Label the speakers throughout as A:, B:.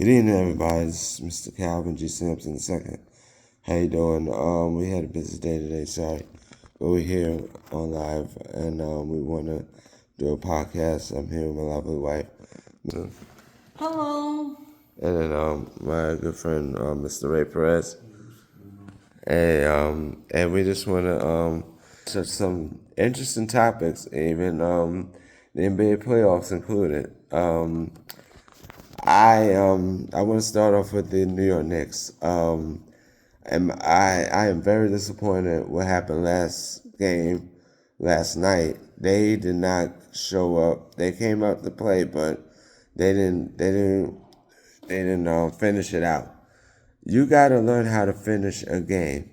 A: Good evening, everybody. This is Mr. Calvin G. Sampson II. How you doing? We had a busy day today, sorry. But we're here on live, and we want to do a podcast. I'm here with my lovely wife.
B: Hello.
A: And then my good friend, Mr. Ray Perez. And we just want to touch some interesting topics, even the NBA playoffs included. I want to start off with the New York Knicks. And I am very disappointed what happened last night. They did not show up. They came out to play, but they didn't finish it out. You got to learn how to finish a game.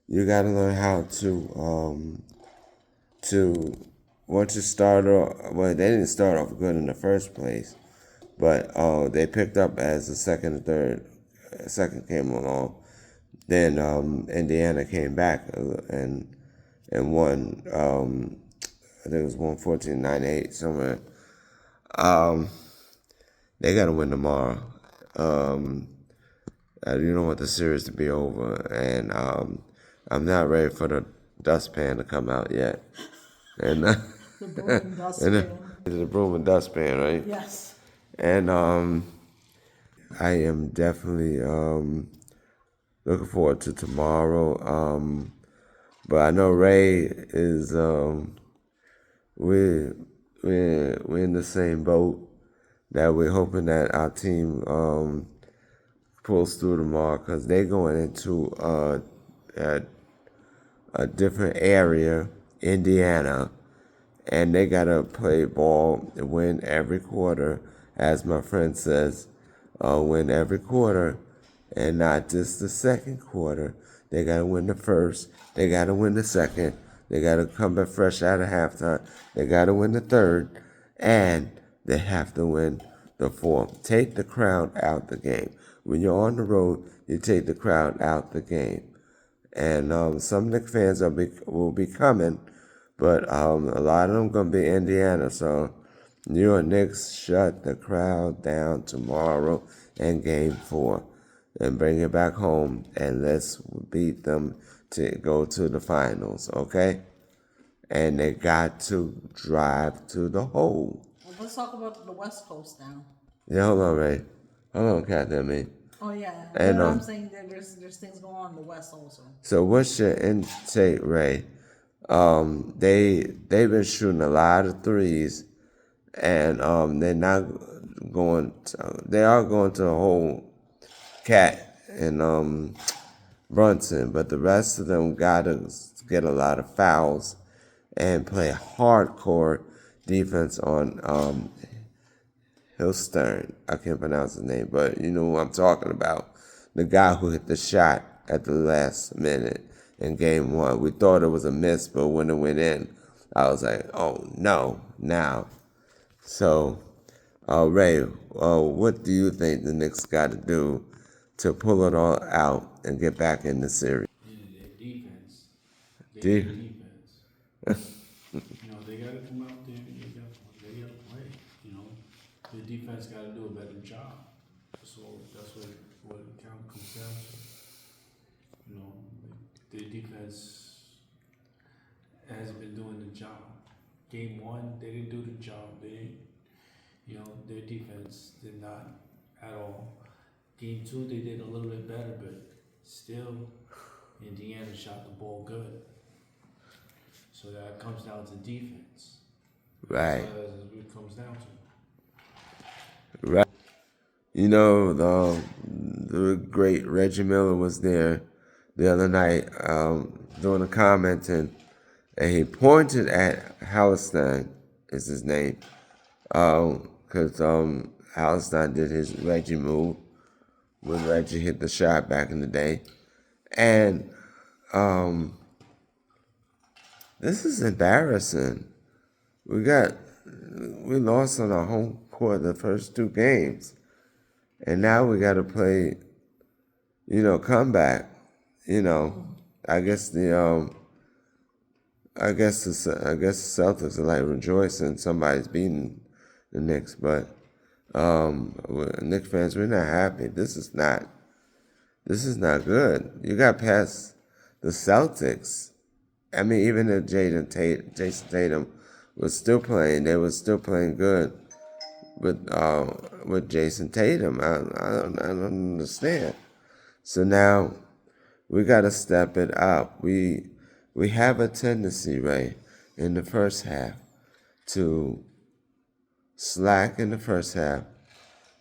A: You got to learn how to once you start off. Well, they didn't start off good in the first place. But they picked up as the second came along. Then Indiana came back and won. I think it was 114-98 somewhere. They got to win tomorrow. You don't want the series to be over, and I'm not ready for the dustpan to come out yet. And
B: The broom and dustpan.
A: the broom and dustpan, right?
B: Yes.
A: And I am definitely looking forward to tomorrow. But I know Ray is we're in the same boat, that we're hoping that our team pulls through tomorrow, because they're going into a different area, Indiana, and they gotta play ball and win every quarter, as my friend says, win every quarter, and not just the second quarter. They gotta win the first. They gotta win the second. They gotta come back fresh out of halftime. They gotta win the third, and they have to win the fourth. Take the crowd out the game. When you're on the road, you take the crowd out the game. And some Knicks fans will be coming, but a lot of them going to be Indiana. So New York Knicks shut the crowd down tomorrow in Game 4 and bring it back home, and let's beat them to go to the finals, okay? And they got to drive to the hole.
B: Well, let's talk about the West Coast now.
A: Yeah, hold on, Ray. Hold on, Captain.
B: Oh yeah.
A: And
B: I'm saying that there's things going on in the West also.
A: So what's your intake, Ray? They've been shooting a lot of threes, and they're not going. They are going to the whole Cat and Brunson, but the rest of them gotta get a lot of fouls and play hardcore defense on Hillstern. I can't pronounce his name, but you know who I'm talking about. The guy who hit the shot at the last minute in Game 1. We thought it was a miss, but when it went in, I was like, oh no, now. So, Ray, what do you think the Knicks got to do to pull it all out and get back in the series?
C: Their defense.
A: De-
C: Defense. They got to come out there and they got to play. The defense got to do a better job. So that's what it comes down to. The defense hasn't been doing the job. Game 1, they didn't do the job. Their defense did not at all. Game 2, they did a little bit better, but still, Indiana shot the ball good. So that comes down to defense.
A: right.
C: So that's what it comes down to.
A: Right. The great Reggie Miller was there the other night doing a commenting, and he pointed at Hallenstein, is his name, because Hallenstein did his Reggie move when Reggie hit the shot back in the day. And this is embarrassing. We lost on our home court the first 2 games, and now we got to play, comeback. I guess the Celtics are like rejoicing somebody's beating the Knicks, but Knicks fans, we're not happy. This is not good. You got past the Celtics. I mean, even if Jason Tatum was still playing, they were still playing good with Jason Tatum. I don't understand. So now we got to step it up. We have a tendency, right, in the first half to slack in the first half,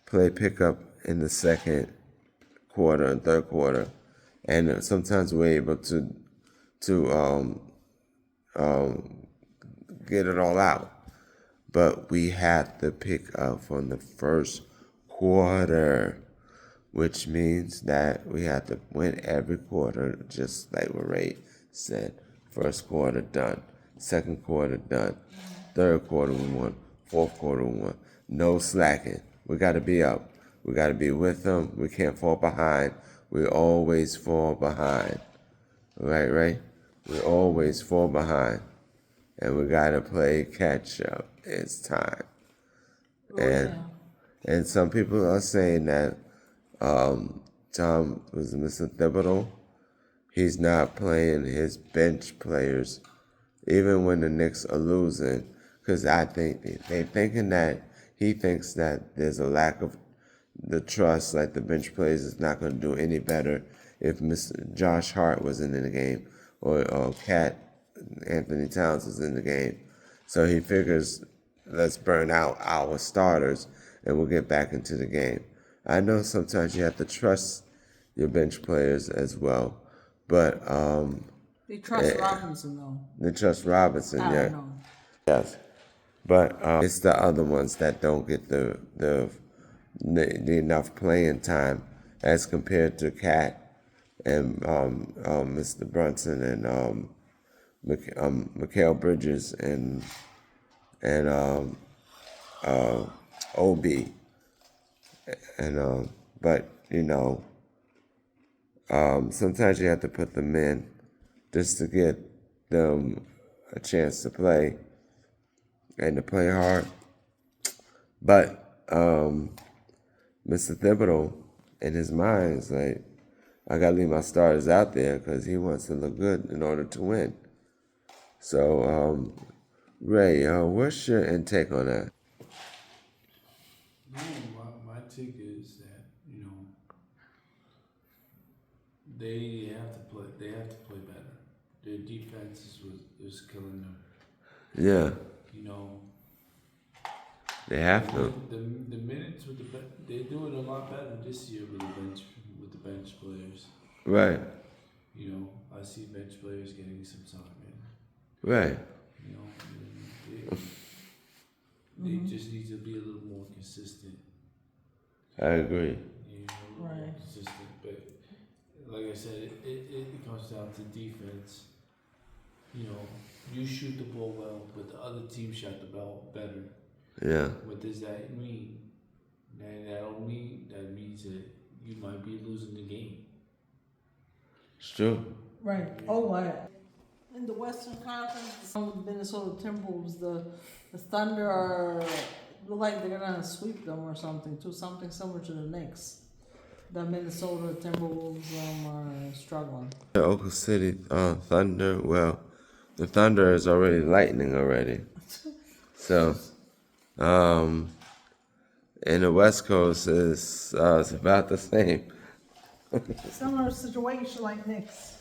A: play pickup in the second quarter and third quarter, and sometimes we're able to get it all out. But we have to pick up from the first quarter, which means that we have to win every quarter, just like what Ray said. First quarter done, second quarter done, third quarter we won, fourth quarter we won. No slacking. We got to be up. We got to be with them. We can't fall behind. We always fall behind. Right? We always fall behind. And we got to play catch up. It's time. And some people are saying that Tom was Mr. Thibodeau. He's not playing his bench players, even when the Knicks are losing, because I think they're thinking that he thinks that there's a lack of the trust, like the bench players is not going to do any better if Mr. Josh Hart was in the game or Cat Anthony Towns was in the game. So he figures, let's burn out our starters and we'll get back into the game. I know sometimes you have to trust your bench players as well, but
B: They trust Robinson though.
A: they trust Robinson,
B: I
A: yeah.
B: don't know.
A: Yes, but it's the other ones that don't get the enough playing time as compared to Cat and Mr. Brunson and Mikal Bridges and OB and but sometimes you have to put them in just to get them a chance to play and to play hard. But Mr. Thibodeau, in his mind, is like, I got to leave my starters out there because he wants to look good in order to win. So, Ray, what's your intake on that?
C: No, my take is that they have to play. They have to play better. Their defense was killing them.
A: Yeah,
C: You know,
A: they have to.
C: the minutes with they're doing a lot better this year with the bench players.
A: Right,
C: I see bench players getting some time in.
A: right.
C: They just need to be a little more consistent.
A: I agree.
B: Right.
C: Consistent, but like I said, it comes down to defense. You shoot the ball well, but the other team shot the ball better.
A: Yeah,
C: What does that mean? That means that you might be losing the game.
A: it's true.
B: Right. Oh, what? In the Western Conference, the Minnesota Timberwolves, the Thunder look like they're gonna sweep them or something too. Something similar to the Knicks. The Minnesota Timberwolves are struggling.
A: The Oklahoma City Thunder. Well, the Thunder is already lightning already. So, in the West Coast is it's about the same.
B: Similar situation like Knicks.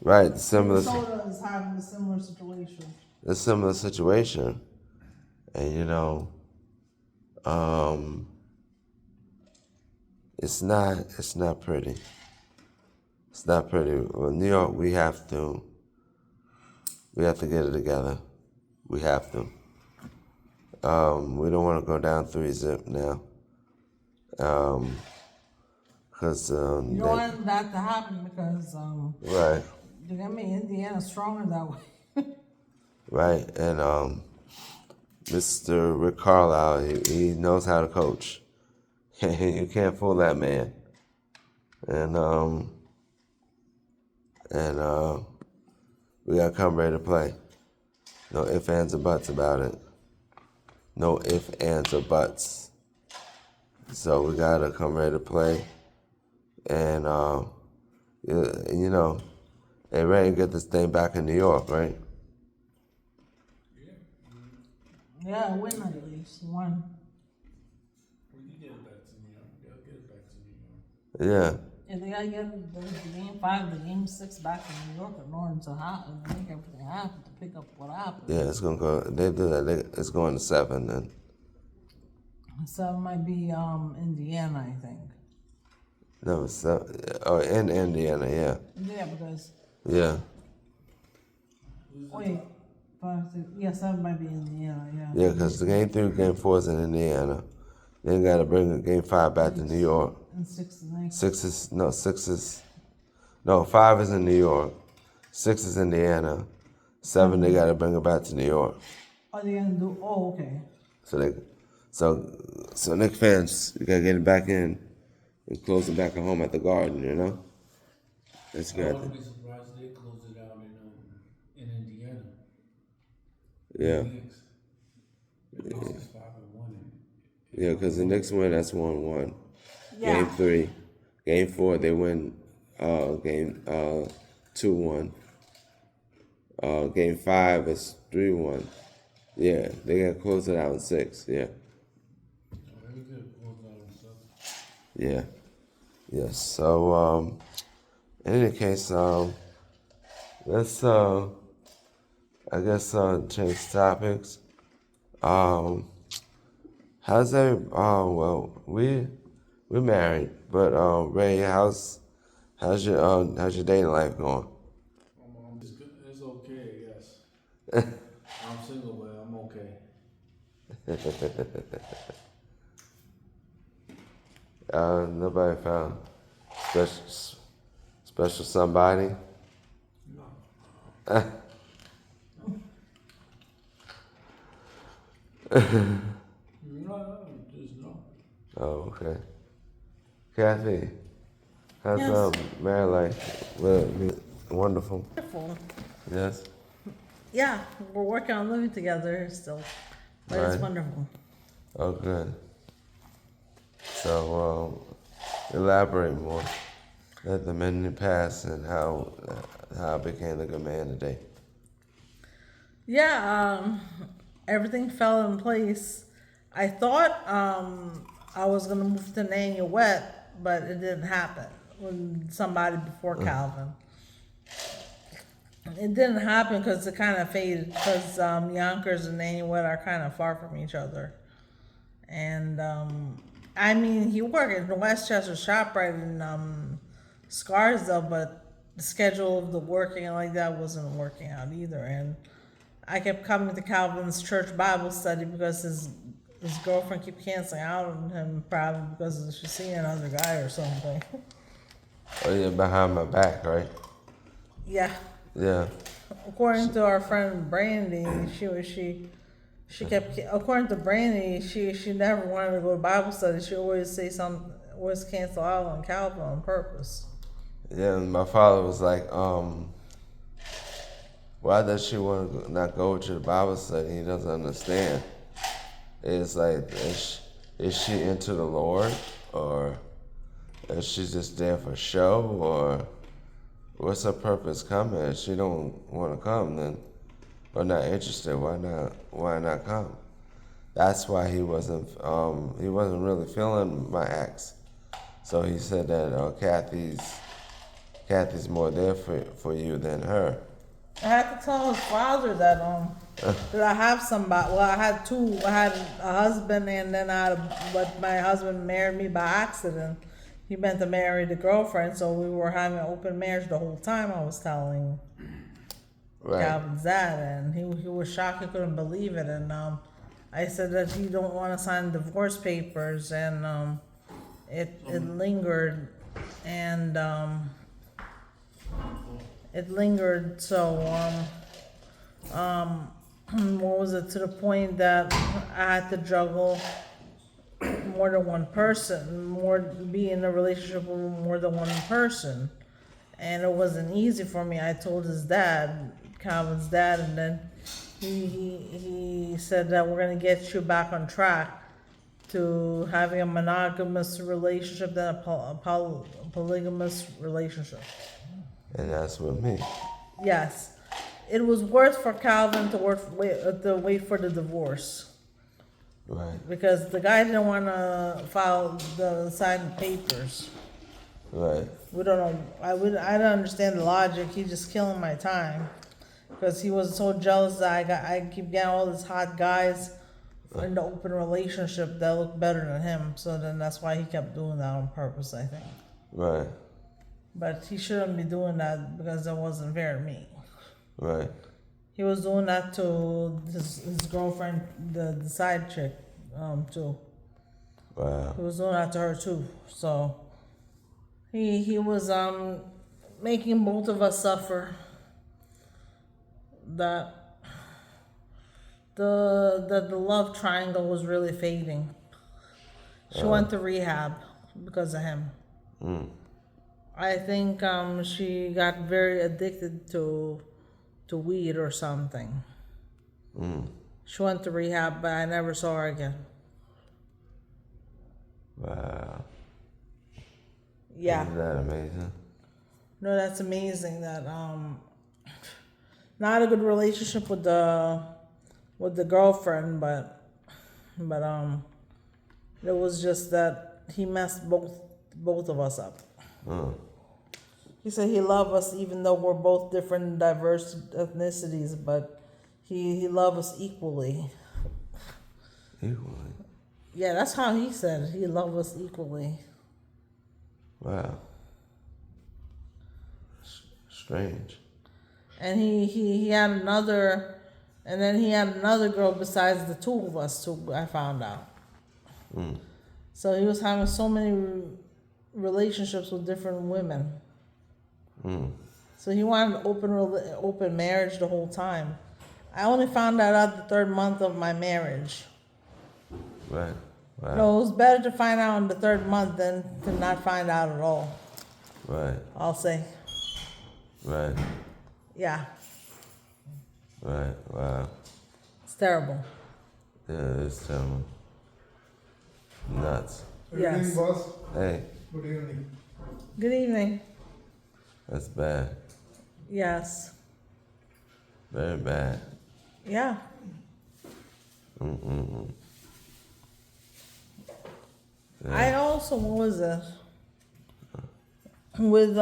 A: Right, similar.
B: Minnesota is having a similar situation.
A: A similar situation, and it's not pretty. It's not pretty. Well, New York, we have to get it together. We have to. We don't want to go down 3-0 now. Because
B: You don't want that to happen because
A: right.
B: Indiana's stronger that way.
A: Right, and Mr. Rick Carlisle, he knows how to coach. You can't fool that man. And we gotta come ready to play. No ifs, ands, or buts about it. No ifs, ands, or buts. So we gotta come ready to play, and you know, they ready to get this thing back in New York, right?
B: Yeah, win at least one.
C: We can get it back to New York. They'll get it back to New York.
A: Yeah.
B: And they gotta get the game 5, the game 6 back in New York in order to happen, make everything happen, to pick up what happened.
A: Yeah, it's gonna go. They do that. It's going to 7 then.
B: So it might be Indiana, I think.
A: No, 7. Oh, in Indiana, yeah,
B: Yeah, because
A: yeah,
B: wait, 5, 6, yeah, 7 might be Indiana, yeah.
A: yeah. Because the game 3, game 4 is in Indiana. Then gotta bring game 5 back to New York.
B: And 6 is next.
A: 6 is 5 is in New York. 6 is Indiana. 7 they gotta bring it back to New York.
B: Oh, they gonna do? Oh, okay.
A: So Knicks fans, you gotta get it back in and close it back at home at the Garden. You know, that's
C: I
A: good.
C: wouldn't be surprised if they close it out in Indiana.
A: Yeah,
C: Knicks. The Knicks is 5-1.
A: yeah. Because the Knicks win, that's 1-1.
B: Yeah.
A: Game 3, game 4 they win. Game 2-1. Game 5 is 3-1. Yeah, they gotta close it out in 6. Yeah.
C: Very good. Close out and stuff.
A: Yeah. Yes. So, in any case, let's, I guess, change topics. How's that? Well, we're married, but Ray, how's your dating life going?
C: It's good. It's okay, yes. I'm single, but I'm okay.
A: Nobody found special somebody.
C: No. No, just no.
A: Oh, okay. Kathy, how's
B: Yes.
A: married life? Well, wonderful.
B: Wonderful.
A: Yes.
B: Yeah, we're working on living together still, but it's
A: Right.
B: wonderful.
A: Oh, good. So, elaborate more. Let the men in the past and how I became a good man today.
B: Yeah, everything fell in place. I thought I was gonna move to Nanuet, but it didn't happen with somebody before Calvin. It didn't happen because it kind of faded because Yonkers and Nanuet are kind of far from each other. And I mean, he worked in Westchester ShopRite in Scarsdale, but the schedule of the working like that wasn't working out either. And I kept coming to Calvin's church Bible study because his girlfriend kept canceling out on him, probably because she's seeing another guy or something.
A: Oh, yeah, behind my back, right?
B: Yeah.
A: Yeah.
B: According to our friend Brandy, she kept, according to Brandy, she never wanted to go to Bible study. She always always cancel out on Calvin on purpose.
A: Yeah, and my father was like, why does she want to not go to the Bible study? He doesn't understand. It's like, is she into the Lord, or is she just there for show, or what's her purpose coming? If she don't want to come, then or not interested, why not come? That's why he wasn't really feeling my acts. So he said that Kathy's more there for you than her.
B: I had to tell his father that that I have somebody. Well, I had two. I had a husband, and then but my husband married me by accident. He meant to marry the girlfriend, so we were having an open marriage the whole time. I was telling Calvin's dad, and he was shocked. He couldn't believe it, and I said that you don't want to sign divorce papers, and it lingered, and it lingered. So what was it, to the point that I had to juggle more than one person, be in a relationship with more than one person, and it wasn't easy for me. I told his dad, Calvin's dad, and then he said that we're gonna get you back on track to having a monogamous relationship than a polygamous relationship.
A: And that's with me.
B: Yes, it was worse for Calvin to wait for the divorce
A: Right.
B: because the guy didn't want to sign the papers.
A: Right.
B: We don't know. I don't understand the logic. He's just killing my time because he was so jealous that I keep getting all these hot guys in the open relationship that look better than him. So then that's why he kept doing that on purpose, I think.
A: Right.
B: But he shouldn't be doing that because that wasn't fair to me.
A: Right.
B: He was doing that to his girlfriend, the side chick, too.
A: Wow.
B: He was doing that to her too. So he was making both of us suffer. That the love triangle was really fading. She went to rehab because of him. I think she got very addicted to weed or something. She went to rehab, but I never saw her again.
A: Wow.
B: Yeah.
A: Isn't that amazing?
B: No, that's amazing. That not a good relationship with the girlfriend, but it was just that he messed both of us up. He said he loved us even though we're both different, diverse ethnicities, but he loved us equally.
A: Equally.
B: Yeah, that's how he said it. He loved us equally.
A: Wow. Strange.
B: And he had another, and then he had another girl besides the two of us too, I found out. So he was having so many relationships with different women. So he wanted open marriage the whole time. I only found that out the third month of my marriage.
A: Right. Wow.
B: No, it was better to find out in the third month than to not find out at all.
A: Right.
B: I'll say.
A: Right.
B: Yeah,
A: Right. Wow.
B: it's terrible.
A: Yeah, it's terrible. Nuts.
D: Good
B: Yes.
D: evening, boss.
A: Hey,
D: Good evening.
B: Good evening.
A: that's bad.
B: Yes.
A: Very bad.
B: Yeah. I also, what was it? With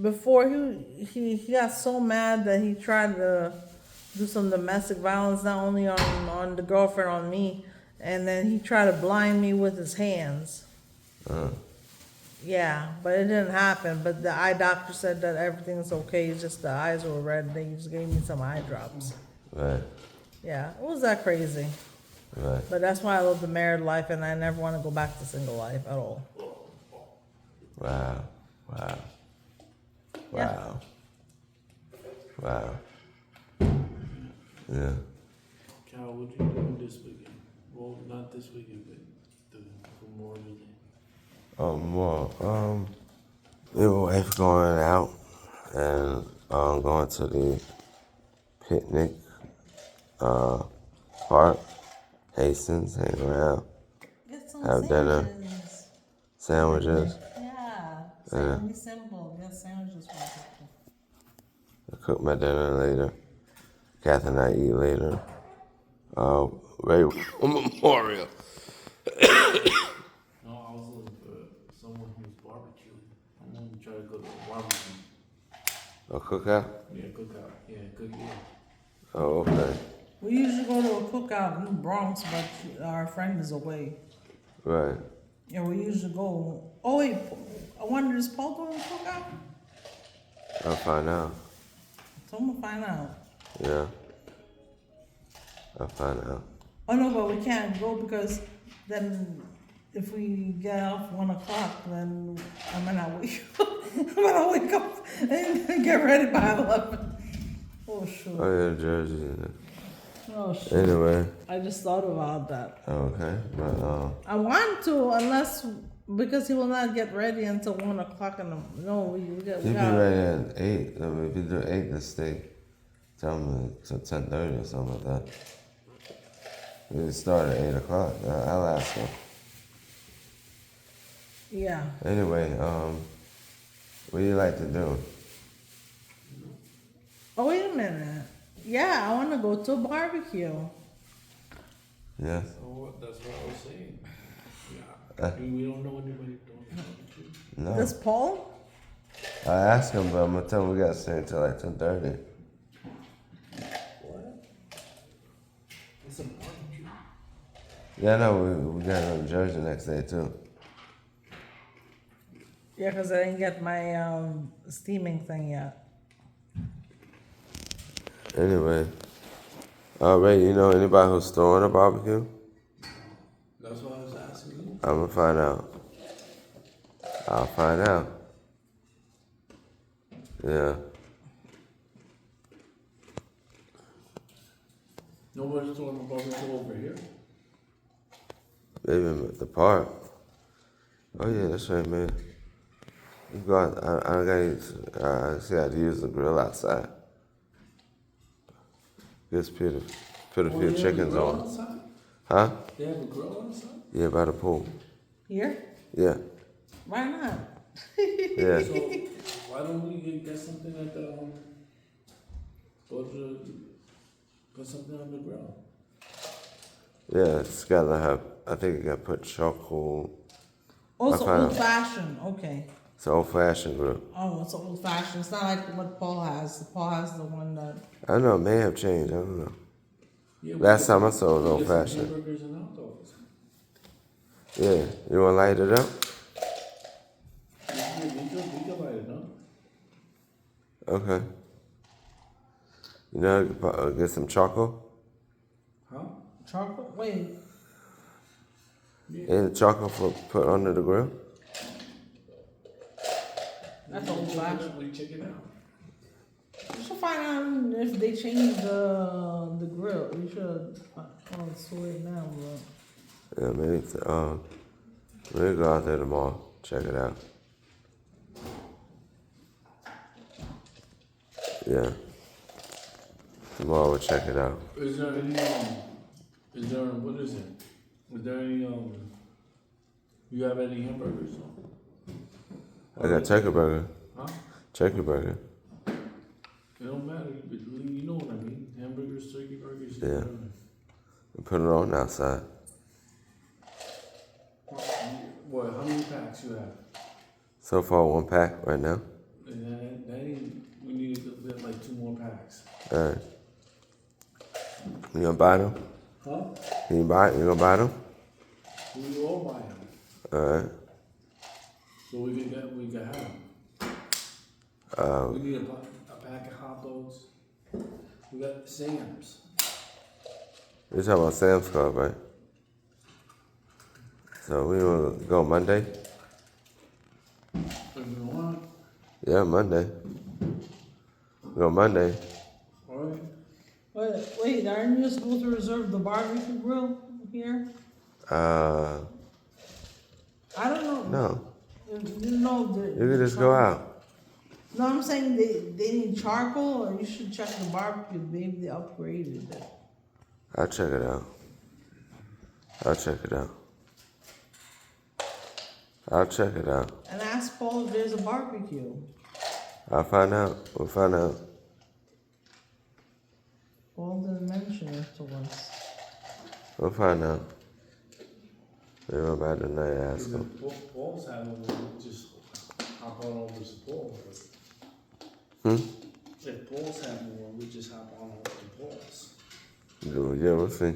B: before he got so mad that he tried to do some domestic violence, not only on the girlfriend, on me, and then he tried to blind me with his hands. Yeah, but it didn't happen. But the eye doctor said that everything's okay. It's just the eyes were red. They just gave me some eye drops.
A: Right.
B: Yeah, it was that crazy.
A: Right.
B: But that's why I love the married life, and I never want to go back to single life at all.
A: Wow. Wow.
B: Yeah.
A: Wow. Wow. Yeah.
C: Cal, what you doing this weekend? Well, not this weekend, but the Memorial Day.
A: Well, me and my wife going out and going to the picnic park, Hastings, hang around,
B: Get some
A: have dinner, sandwiches.
B: Yeah.
A: Yeah.
B: Be simple. Get sandwiches for people.
A: I cook my dinner later. Kath and I eat later. Right on Memorial.
C: No, I was looking for someone who's barbecuing. I want to try to go to a barbecue.
A: A cookout?
C: Yeah, cookout. Yeah, yeah.
A: Oh, okay.
B: We usually go to a cookout in the Bronx, but our friend is away.
A: Right.
B: Yeah, we usually go. Oh wait, I wonder, is Paul doing a cookout?
A: I'll find out.
B: Someone find out.
A: Yeah. I'll find out.
B: Oh no, but we can't go because then if we get off 1 o'clock, then I might not wake up. I might not wake up and get ready by 11. Oh shoot.
A: Oh, yeah, Jersey.
B: Oh shoot.
A: Anyway,
B: I just thought about that.
A: okay. But,
B: I want to, unless because he will not get ready until 1 o'clock in the. No, we got.
A: you be ready at 8. I mean, if you do 8, then stay. Tell me till 10:30 or something like that. We start at 8 o'clock. I'll ask him.
B: Yeah.
A: Anyway, what do you like to do?
B: Oh, wait a minute. Yeah, I want to go to a barbecue.
A: Yes.
C: So that's what I was saying. Yeah. We don't know anybody doing barbecue.
A: No.
B: This Paul?
A: I asked him, but I'm gonna tell him we gotta stay until like 10:30.
C: What? It's a barbecue.
A: Yeah, no, we gotta go to Jersey next day too.
B: Yeah, because I didn't get my steaming thing yet.
A: Anyway, Ray, you know anybody who's throwing a barbecue?
C: That's what I was asking you.
A: I'm gonna find out. I'll find out. Yeah.
C: Nobody's throwing a barbecue over here.
A: Maybe at the park. Oh yeah, that's right, man. You go out, I gotta see how to use the grill outside. Just put a
C: Oh,
A: few
C: they have a
A: chickens
C: grill
A: on.
C: outside?
A: Huh?
C: They have a grill outside?
A: Yeah, by the pool.
B: Here?
A: Yeah.
B: Why not?
A: Yeah.
C: So why don't we get something at the go to put something on the grill?
A: Yeah, it's gotta have, I think it got put charcoal.
B: Also,
A: I found
B: old
A: out.
B: fashioned. Okay.
A: It's an old fashioned grill.
B: Oh, it's old fashioned. It's not like what Paul has. Paul has the one that.
A: I don't know, it may have changed, I don't know.
C: Yeah,
A: Last time I saw it was
C: we
A: old
C: get some
A: fashioned.
C: hamburgers and hot dogs.
A: Yeah. You wanna light it up?
C: We can light it up.
A: Okay. You know, get some charcoal?
C: Huh?
B: Chocolate? Wait.
A: Yeah, charcoal for put under the grill?
B: That's old fashioned.
C: We check it out.
B: We should find out if they changed the grill. We should. Oh, it's too late now, but.
A: Yeah, maybe maybe go out there tomorrow, check it out. Yeah. Tomorrow we'll check it out.
C: Is there any what is it? Is there any you have any hamburgers?
A: I got turkey burger.
C: Huh?
A: Turkey burger.
C: It don't matter. You know what I mean. Hamburgers, turkey burgers.
A: Yeah. We put it on outside.
C: What? How many packs you have?
A: So far, 1 pack right now.
C: And that ain't. We need to get like 2 more packs.
A: Alright. You gonna buy them?
C: Huh?
A: You gonna buy them?
C: We all buy them.
A: Alright.
C: So we can have them. We need a pack of hot dogs. We got Sam's.
A: You're talking about Sam's Club, right? So we wanna go Monday?
C: If you want.
A: Yeah, Monday. Go Monday.
C: Alright.
B: Wait, aren't you supposed to reserve the barbecue grill here?
A: Uh,
B: I don't know.
A: no.
B: You know the.
A: You can just go out.
B: No, I'm saying they need charcoal, or you should check the barbecue. Maybe they upgraded it.
A: I'll check it out. I'll check it out. I'll check it out.
B: And ask Paul if there's a barbecue.
A: I'll find out. We'll find out.
B: Paul didn't mention it to us.
A: We'll find out. Maybe about tonight, ask
C: If
A: him.
C: Paul's having one, we just hop on over to Paul. If Paul's having one, we just hop on over to Paul's.
A: Yeah, we'll see.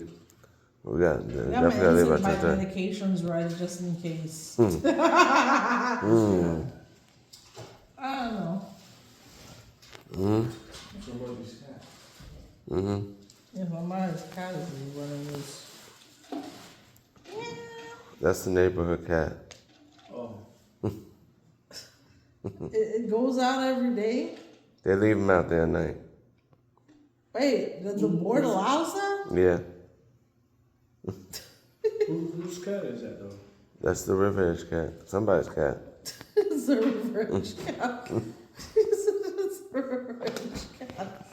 A: We got
B: Yeah,
A: definitely gotta leave
B: my
A: by 10:30.
B: medications ready just in case. I don't know.
C: Somebody's cat.
B: If my mother's cat is running this.
A: That's the neighborhood cat.
C: Oh.
B: It goes out every day.
A: They leave him out there at night.
B: Wait, the board allows that?
A: Yeah,
C: Whose cat is that though?
A: that's the River Edge cat. Somebody's cat.
B: It's a reverse cat. It's a reverse cat.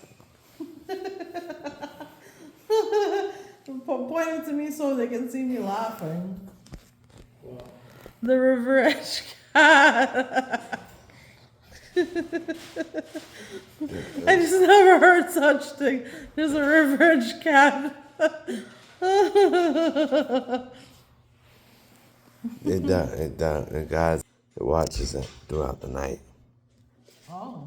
B: Pointing to me so they can see me laughing.
C: Well,
B: The River Edge cat. I just never heard such thing. There's a River Edge cat.
A: It does. And guys, it watches it throughout the night.
B: Oh.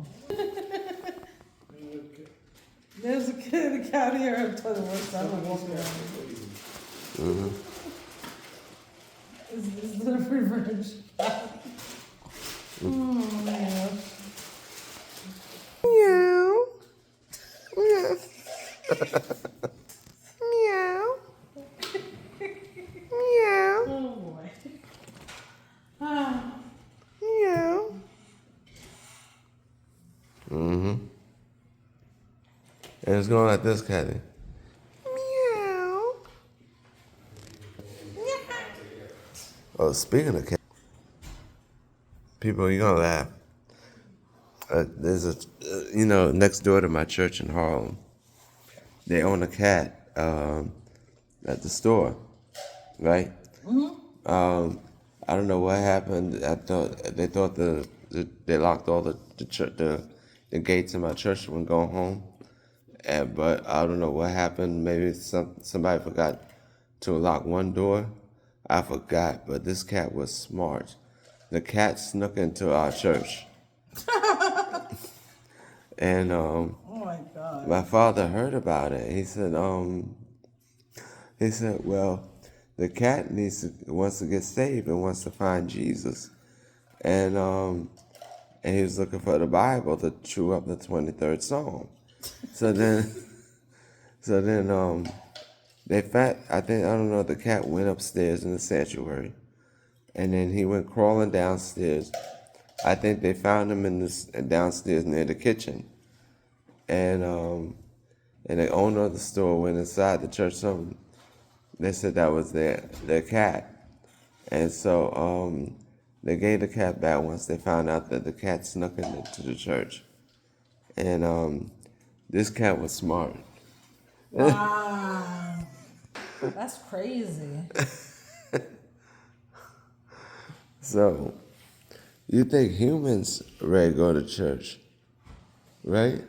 B: There's a cat here until the worst time of walking around. Is the River Edge cat? Yeah.
A: Meow. Meow. Meow. Meow.
B: Oh boy. Ah.
A: Meow. And it's going like this, Kathy. Meow. Oh, speaking of cat, people, you're gonna laugh. There's next door to my church in Harlem, they own a cat at the store, right? I don't know what happened. They thought they locked all the gates in my church when going home, but I don't know what happened. Maybe somebody forgot to lock one door. I forgot, but this cat was smart. The cat snuck into our church. And
B: Oh my God.
A: my father heard about it. He said, well, the cat wants to get saved and wants to find Jesus. And he was looking for the Bible to chew up the 23rd Psalm. So then I don't know, the cat went upstairs in the sanctuary. And then he went crawling downstairs. I think they found him downstairs near the kitchen. And the owner of the store went inside the church. They said that was their cat. And so they gave the cat back once they found out that the cat snuck into the church. And this cat was smart.
B: Wow. That's crazy.
A: So, you think humans ready to go to church, right?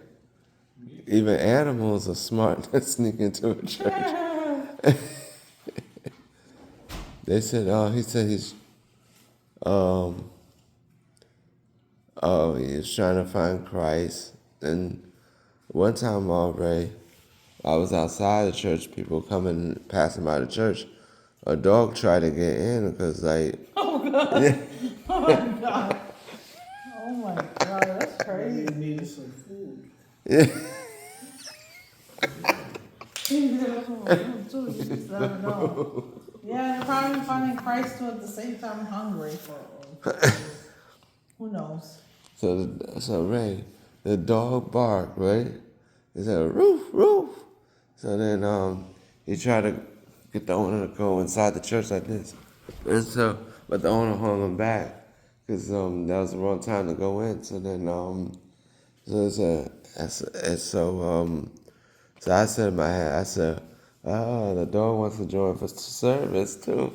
A: Even animals are smart to sneak into a church. They said, he said he's trying to find Christ. And one time already, I was outside the church, people passing by the church. A dog tried to get in because,
B: Oh God.
A: yeah.
B: Oh my God. Oh my God. That's crazy.
C: they needed some food.
A: Yeah.
B: You just never know. Yeah, they're probably finding Christ too at the same time hungry for who knows.
A: So Ray, the dog barked, right? He said, roof, roof. So then he tried to get the owner to go inside the church like this. And but the owner hung him back because that was the wrong time to go in. So then, so I said in my head, the dog wants to join for service too.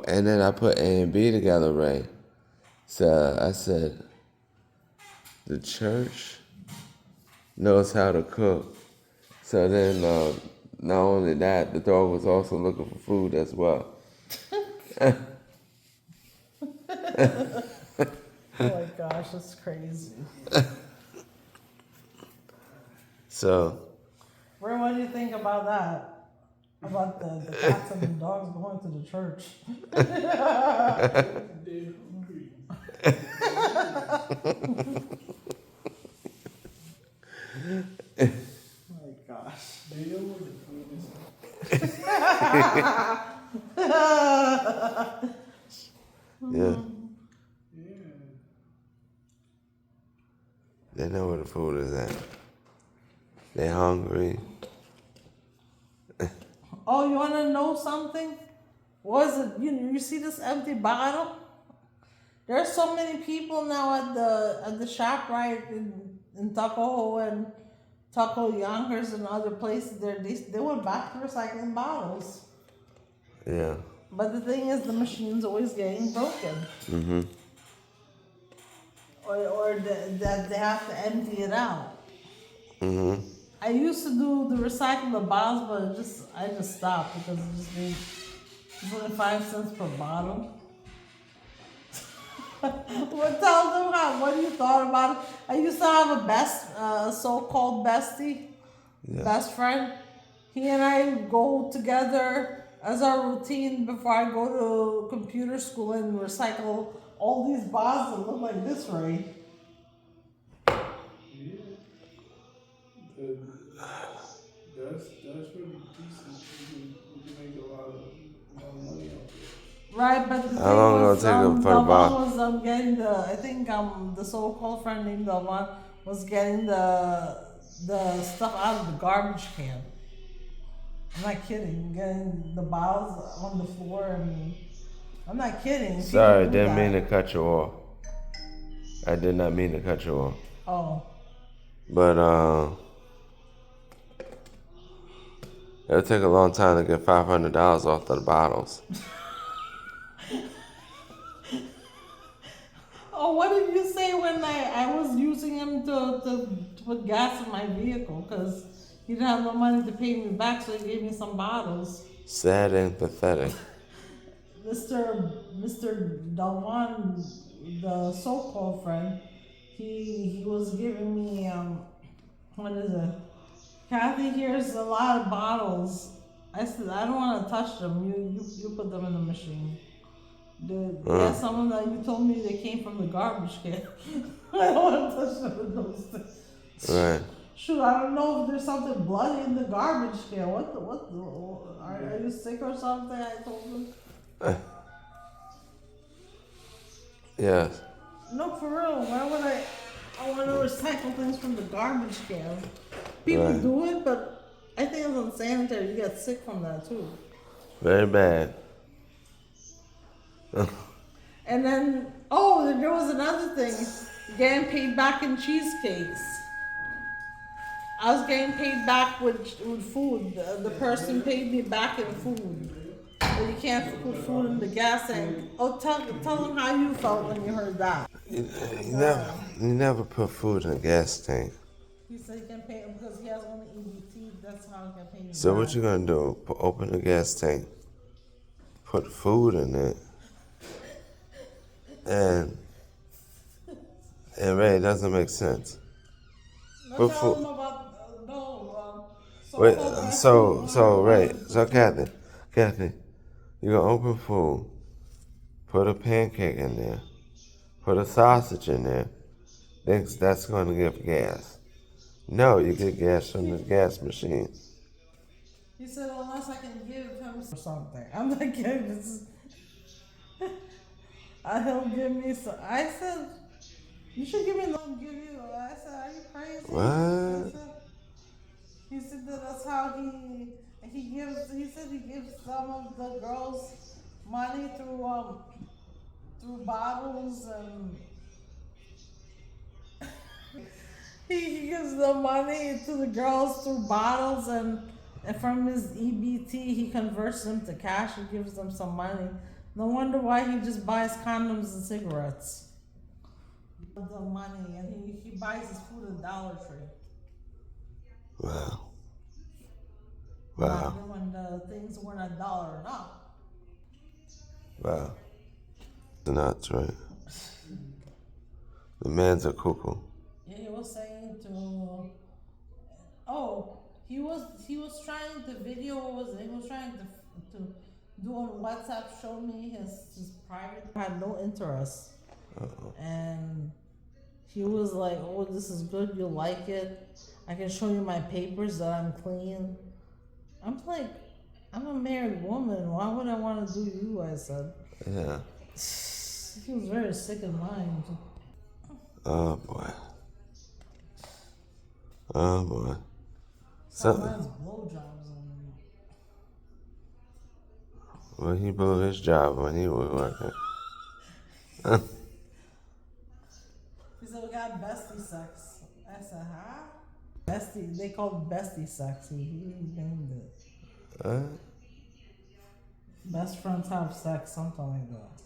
A: And then I put A and B together, Ray. So I said, the church knows how to cook. So then, not only that, the dog was also looking for food as well.
B: Oh my gosh, that's crazy.
A: So,
B: Ray, what do you think about that? About the cats and the dogs going to the church?
C: They're hungry.
B: Oh my gosh.
C: They know where the food is.
A: yeah,
C: Yeah.
A: they know where the food is at. They hungry.
B: Oh, you wanna know something? What is it? You see this empty bottle? There's so many people now at the shop right in Tuckahoe and Tuckahoe Yonkers and other places. They went back to recycling bottles.
A: Yeah.
B: But the thing is, the machine's always getting broken,
A: Mm-hmm.
B: or that they have to empty it out.
A: Mm-hmm.
B: I used to do the recyclable bottles, but I just stopped because it's only 5 cents per bottle. Well, tell them what you thought about it. I used to have a so-called bestie,
A: Yeah.
B: best friend. He and I go together as our routine before I go to computer school and recycle all these bottles that look like this, right?
C: That's really decent. You can make a lot of money off it.
B: Right, but the thing
A: How long
B: was,
A: gonna take for the
B: Delvon
A: bottle?
B: was getting I think the so-called friend named Delvon was getting the stuff out of the garbage can. I'm not kidding. Getting the bottles on the floor and I'm not kidding.
A: Sorry,
B: People do
A: didn't mean
B: that.
A: to cut you off. I did not mean to cut you off.
B: Oh,
A: But it'll take a long time to get $500 off of the bottles.
B: oh, what did you say when I was using him to put gas in my vehicle because he didn't have no money to pay me back, so he gave me some bottles.
A: Sad and pathetic.
B: Mr. Dalwan, the so-called friend, he was giving me what is it? Kathy, here's a lot of bottles. I said I don't want to touch them. You put them in the machine. Yeah, some of them you told me they came from the garbage can. I don't want to touch them with those things.
A: Right.
B: Shoot, I don't know if there's something bloody in the garbage can. Are you sick or something? I told him.
A: Yes.
B: No, for real. Why would I want to recycle things from the garbage can? People
A: Right.
B: do it, but I think it's unsanitary. You get sick from that too.
A: Very bad.
B: And then, there was another thing. Getting paid back in cheesecakes. I was getting paid back with food. The person paid me back in food. But you can't put food in the gas tank. Oh, tell them how you felt when you heard that.
A: You never put food in a gas tank.
B: He said he can pay him because he has only EBT. That's how he can pay me
A: So
B: back.
A: what you gonna do? Open the gas tank, put food in it, and it really doesn't make sense.
B: No,
A: Put
B: tell
A: food.
B: them about
A: Wait,
B: so-called
A: so Kathy, you gonna open food, put a pancake in there, put a sausage in there, thinks that's gonna give gas. No, you get gas from the gas machine.
B: He said unless I can give him something. I'm not kidding. He'll give me some. I said you should give me. Give you. I said, are you crazy?
A: What?
B: He said that's how he gives. He said he gives some of the girls money through bottles and he gives the money to the girls through bottles and from his EBT he converts them to cash and gives them some money. No wonder why he just buys condoms and cigarettes. The money and he buys his food at Dollar Tree.
A: Wow.
B: Back
A: Wow.
B: then when the things weren't $1 enough.
A: Wow. That's right. The man's a cuckoo.
B: Yeah, he was saying he was trying to video. What was it? He was trying to do on WhatsApp. Show me his private. I had no interest, and he was like, "Oh, this is good. You'll like it. I can show you my papers that I'm clean." I'm like, I'm a married woman. Why would I want to do you? I said.
A: Yeah.
B: He was very sick in mind.
A: Oh boy. Oh boy.
B: Sometimes blowjobs and
A: Well, he blew his job when he was working.
B: He said, we got bestie sex. I said, huh? Bestie, they called bestie sex. He named it. Best friends have sex, something like that.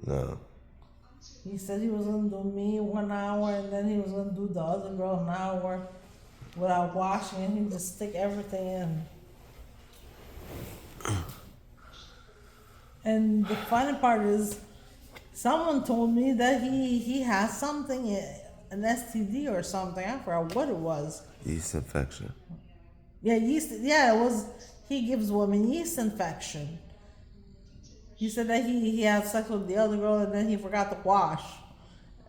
A: No.
B: He said he was gonna do me 1 hour and then he was gonna do the other girl an hour without washing and he'd just stick everything in. And the funny part is, someone told me that he has something, an STD or something. I forgot what it was.
A: Yeast infection.
B: Yeah, yeast. Yeah, it was. He gives women yeast infection. He said that he had sex with the other girl and then he forgot to wash,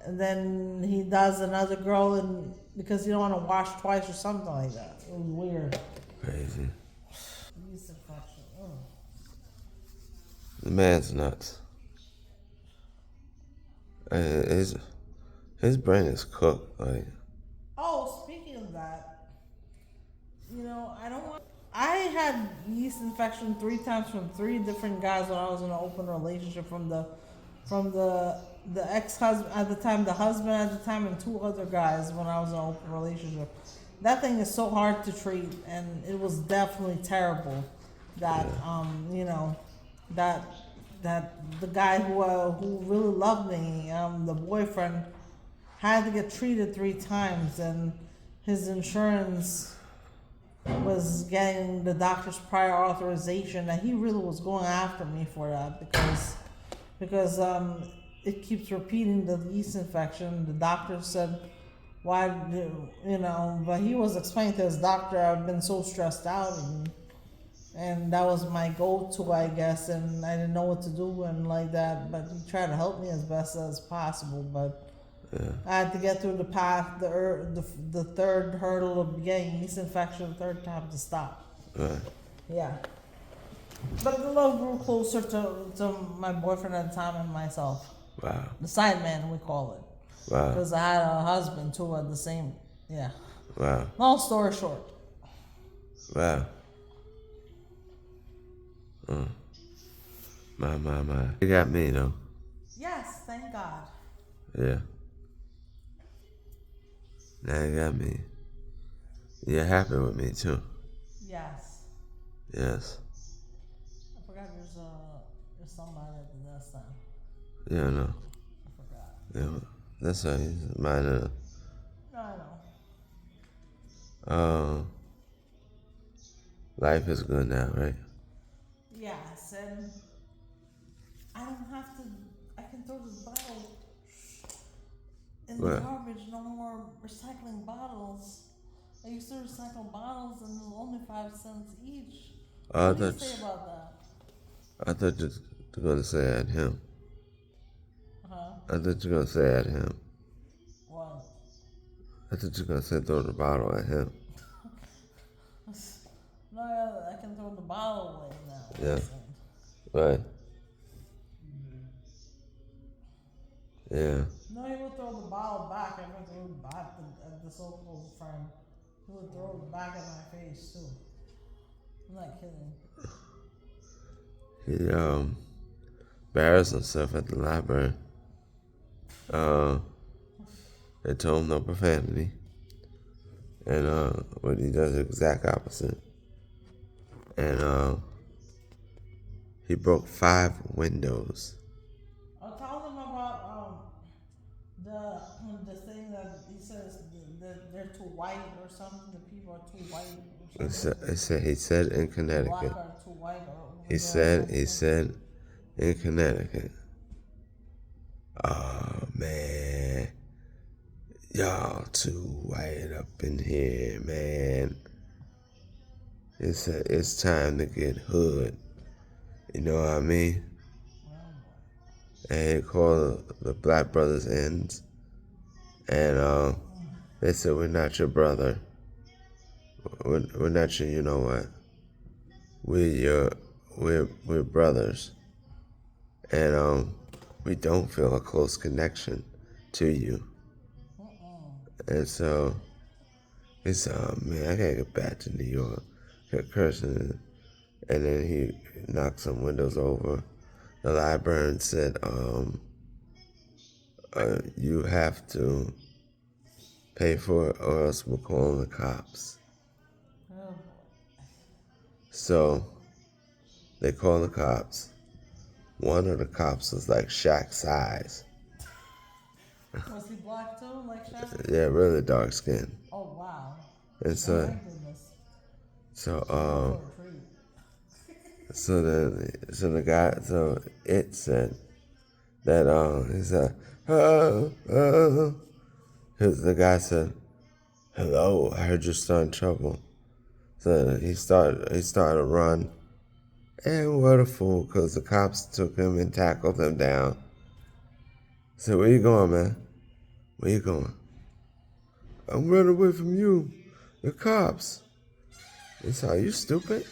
B: and then he does another girl and because you don't want to wash twice or something like that. It was weird.
A: Crazy.
B: Yeast infection. Ugh.
A: The man's nuts. His brain is cooked. Like,
B: Oh, speaking of that, I don't want. I had yeast infection 3 times from 3 different guys when I was in an open relationship. From the ex-husband at the time, the husband at the time, and 2 other guys when I was in an open relationship. That thing is so hard to treat, and it was definitely terrible. That that the guy who really loved me, the boyfriend, had to get treated 3 times, and his insurance was getting the doctor's prior authorization, and he really was going after me for that because it keeps repeating the yeast infection. The doctor said, why but he was explaining to his doctor, I've been so stressed out, and that was my go-to, I guess, and I didn't know what to do and like that, but he tried to help me as best as possible, but I had to get through the path, the third hurdle of getting yeast infection, the 3rd time to stop.
A: right.
B: Yeah. But the love grew closer to my boyfriend at the time and myself.
A: Wow.
B: The side man, we call it.
A: Wow.
B: Because I had a husband too at the same, yeah.
A: Wow.
B: Long story short.
A: Wow. My. You got me, though.
B: Yes, thank God.
A: Yeah. Now you got me. You're happy with me, too.
B: Yes.
A: Yes.
B: I forgot there's somebody at the desk now.
A: Yeah, no.
B: I forgot.
A: Yeah, that's right. He's mine.
B: No, I know.
A: Life is good now, right?
B: Yes, and I don't have to. I can throw this bottle in the
A: What?
B: garbage. No more recycling bottles. I used to recycle bottles, and it was only 5 cents each. What do you say about that?
A: I thought you were going to say at him.
B: Huh?
A: I thought you were going to say at him.
B: What?
A: I thought you were going to say throw the bottle at him.
B: No, I can throw the bottle away now.
A: Yeah. Right. Yeah.
B: No, he would throw the bottle back. I would throw it back at the so-called friend. He would throw it back at my face too. I'm not kidding.
A: He embarrassed himself at the library. They told him no profanity. And but he does the exact opposite. And he broke 5 windows.
B: I'll tell them about the thing that he says that they're too white or something. The people are too white. Or something.
A: He said in
B: Black
A: Connecticut.
B: are too white.
A: He said in Connecticut. Oh man, y'all too white up in here, man. He said it's time to get hood. You know what I mean? And he called the Black Brothers Ends, and they said we're not your brother. We're not your, you know what? We're brothers, and we don't feel a close connection to you. And so he said, oh man, I gotta get back to New York. Kept cursing, and then he knocked some windows over the library and said, you have to pay for it or else we're calling the cops.
B: Oh.
A: So they call the cops. One of the cops was like Shaq's size.
B: Was he black too, like Shaq?
A: Yeah, really dark skin.
B: Oh wow.
A: And
B: Oh
A: so,
B: my goodness.
A: so,
B: For a treat.
A: so the guy, so it said that, he said, the guy said, hello, I heard your son in trouble. So he started to run. And what a fool, because the cops took him and tackled him down. Said, where you going, man? Where you going? I'm running away from you. The cops. They said, are you stupid?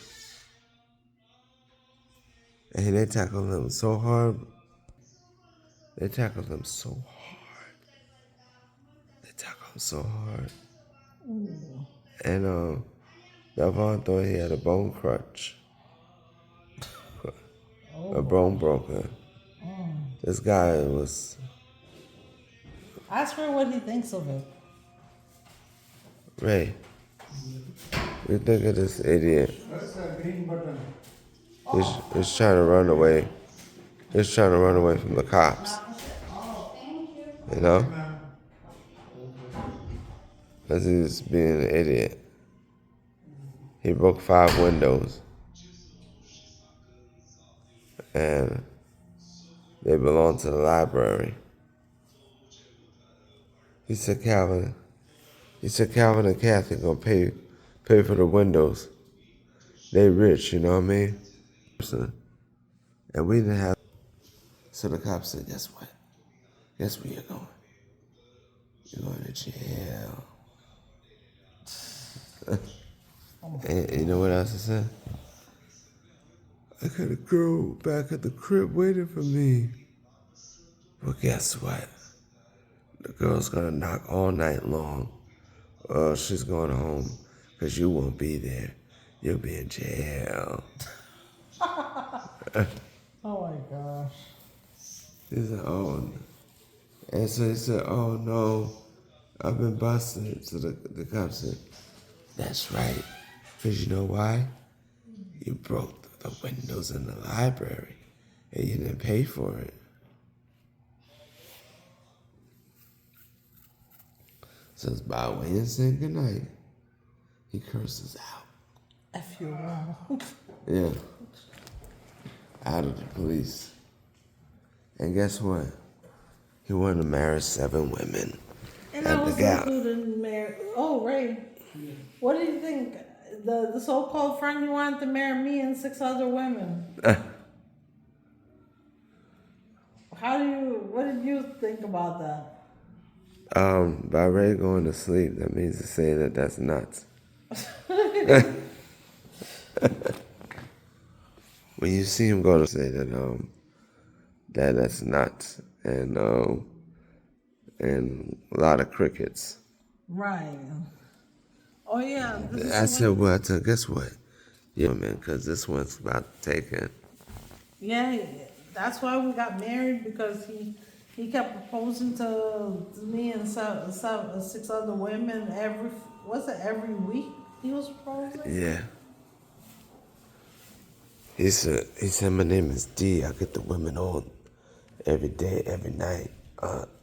A: And they tackled him so hard. They tackled him so hard. They tackled him so hard.
B: Ooh.
A: And Delvon thought he had a bone crutch.
B: Oh.
A: A bone broken. This guy was...
B: Ask her what he thinks of it.
A: Ray, we think of this idiot.
D: Press the green button.
A: He's trying to run away. He's trying to run away from the cops. You know? Because he's being an idiot. He broke 5 windows. And they belong to the library. He said Calvin and Kathy gonna pay for the windows. They rich, you know what I mean? And we didn't have. So the cop said, guess what? Guess where you're going? You're going to jail. And you know what else he said? I got a girl back at the crib waiting for me. Well, guess what? The girl's gonna knock all night long. She's going home because you won't be there. You'll be in jail.
B: Oh my gosh.
A: He said, oh. And so he said, oh no, I've been busted. So the cop said, that's right. Because you know why? You broke the windows in the library and you didn't pay for it. So it's by way of saying goodnight, he curses out.
B: F you all.
A: Yeah. Out of the police. And guess what? He wanted to marry 7 women.
B: And
A: at
B: I
A: the
B: was
A: gap.
B: included in marriage. Oh, Ray. What do you think? The so-called friend who wanted to marry me and 6 other women. What did you think about that?
A: By Ray going to sleep, that means to say that that's nuts. When you see him go to say that, that's nuts, and a lot of crickets.
B: Right. Oh yeah.
A: I said, well, guess what? Yeah, man, because this one's about to take it.
B: Yeah, that's why we got married, because he kept proposing to me and 6 other women every week he was proposing?
A: Yeah. He said, my name is D. I get the women on every day, every night.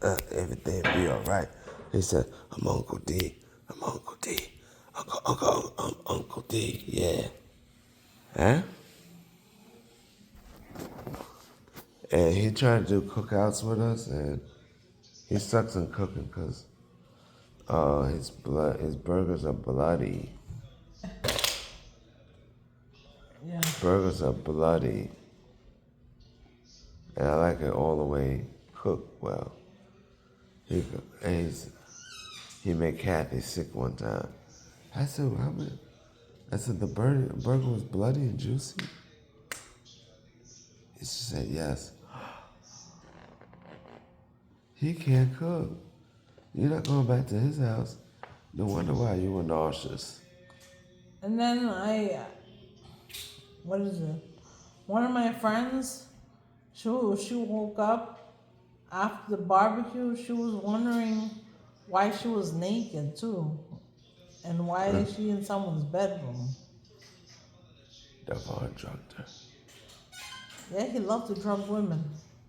A: Everything be all right. He said, I'm Uncle D. I'm Uncle D. Uncle D. Yeah. Huh? And he tried to do cookouts with us, and he sucks in cooking because his burgers are bloody.
B: Yeah.
A: Burgers are bloody. And I like it all the way cooked well. He made Kathy sick one time. I said, the burger was bloody and juicy. She said, yes. He can't cook. You're not going back to his house. No wonder why you were nauseous.
B: And then what is it? One of my friends, she woke up After the barbecue, she was wondering why she was naked too, and why is she in someone's bedroom?
A: Devon drugged her.
B: Yeah, he loved to drug women.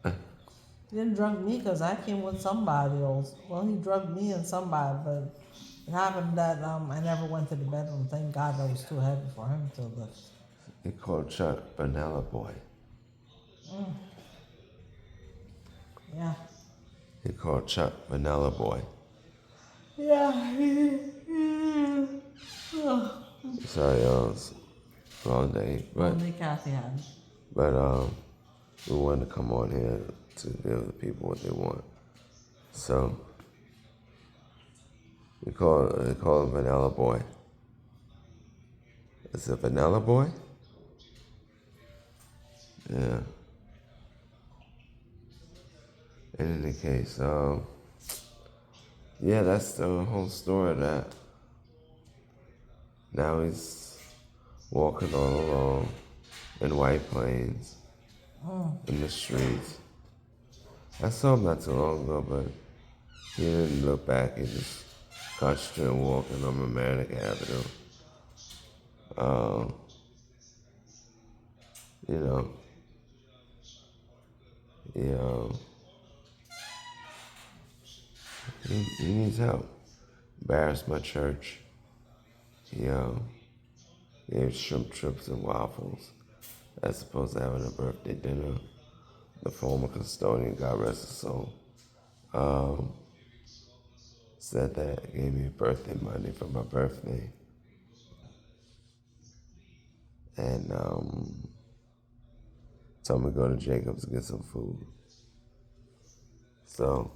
B: He didn't drug me because I came with somebody else. Well, he drugged me and somebody, but it happened that I never went to the bedroom. Thank God that was too heavy for him to lift.
A: He called Chuck Vanilla Boy.
B: Yeah.
A: He called Chuck Vanilla Boy.
B: Yeah.
A: Sorry, y'all. It's a long day, but
B: Only Kathy had.
A: we wanted to come on here to give the people what they want. So they call him Vanilla Boy. Is it Vanilla Boy? Yeah. In any case, yeah, that's the whole story of that. Now he's walking all alone in White Plains, in the streets. I saw him not too long ago, but he didn't look back. He just concentrated on walking on Romantic Avenue. You know, he needs help. Embarrassed my church. He gave shrimp trips and waffles as opposed to having a birthday dinner. The former custodian, God rest his soul, said that, gave me birthday money for my birthday. And told me to go to Jacob's to get some food. So,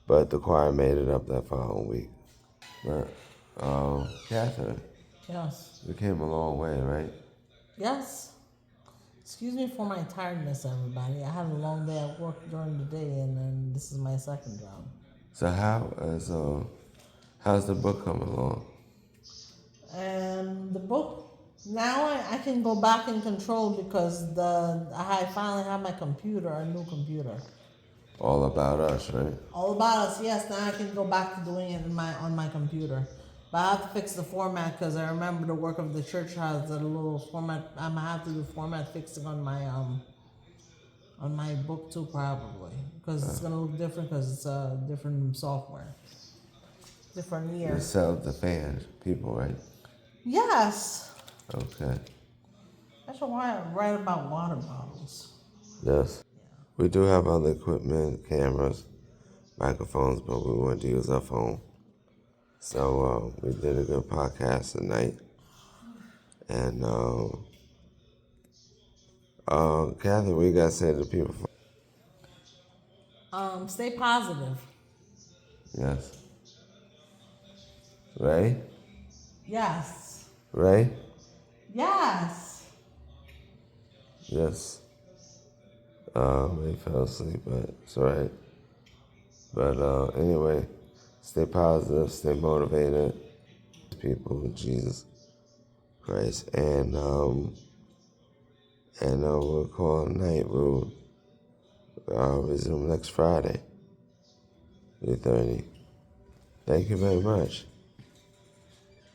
A: but the choir made it up that following week. But, Catherine,
B: Yes.
A: we came a long way, right?
B: Yes. Excuse me for my tiredness, everybody. I had a long day at work during the day, and then this is my second job.
A: So how's the book coming along?
B: And the book, now I can go back and control because I finally have my computer, a new computer.
A: All About Us, right?
B: All About Us, yes. Now I can go back to doing it on my computer. But I have to fix the format because I remember the work of the church has a little format. I'm gonna have to do format fixing on my book too, probably, because it's gonna look different because it's a different software, different year.
A: You sell the fans, people, right?
B: Yes.
A: Okay.
B: That's why I write about water bottles.
A: Yes. We do have other equipment, cameras, microphones, but we wanted to use our phone. So we did a good podcast tonight. And Catherine, what you got to say to the people?
B: Stay positive.
A: Yes. Ray?
B: Yes.
A: Ray?
B: Yes.
A: Yes. Ray fell asleep, but it's all right. But anyway, stay positive, stay motivated. People, Jesus Christ. And we'll call it night. We'll resume next Friday, 3:30. Thank you very much.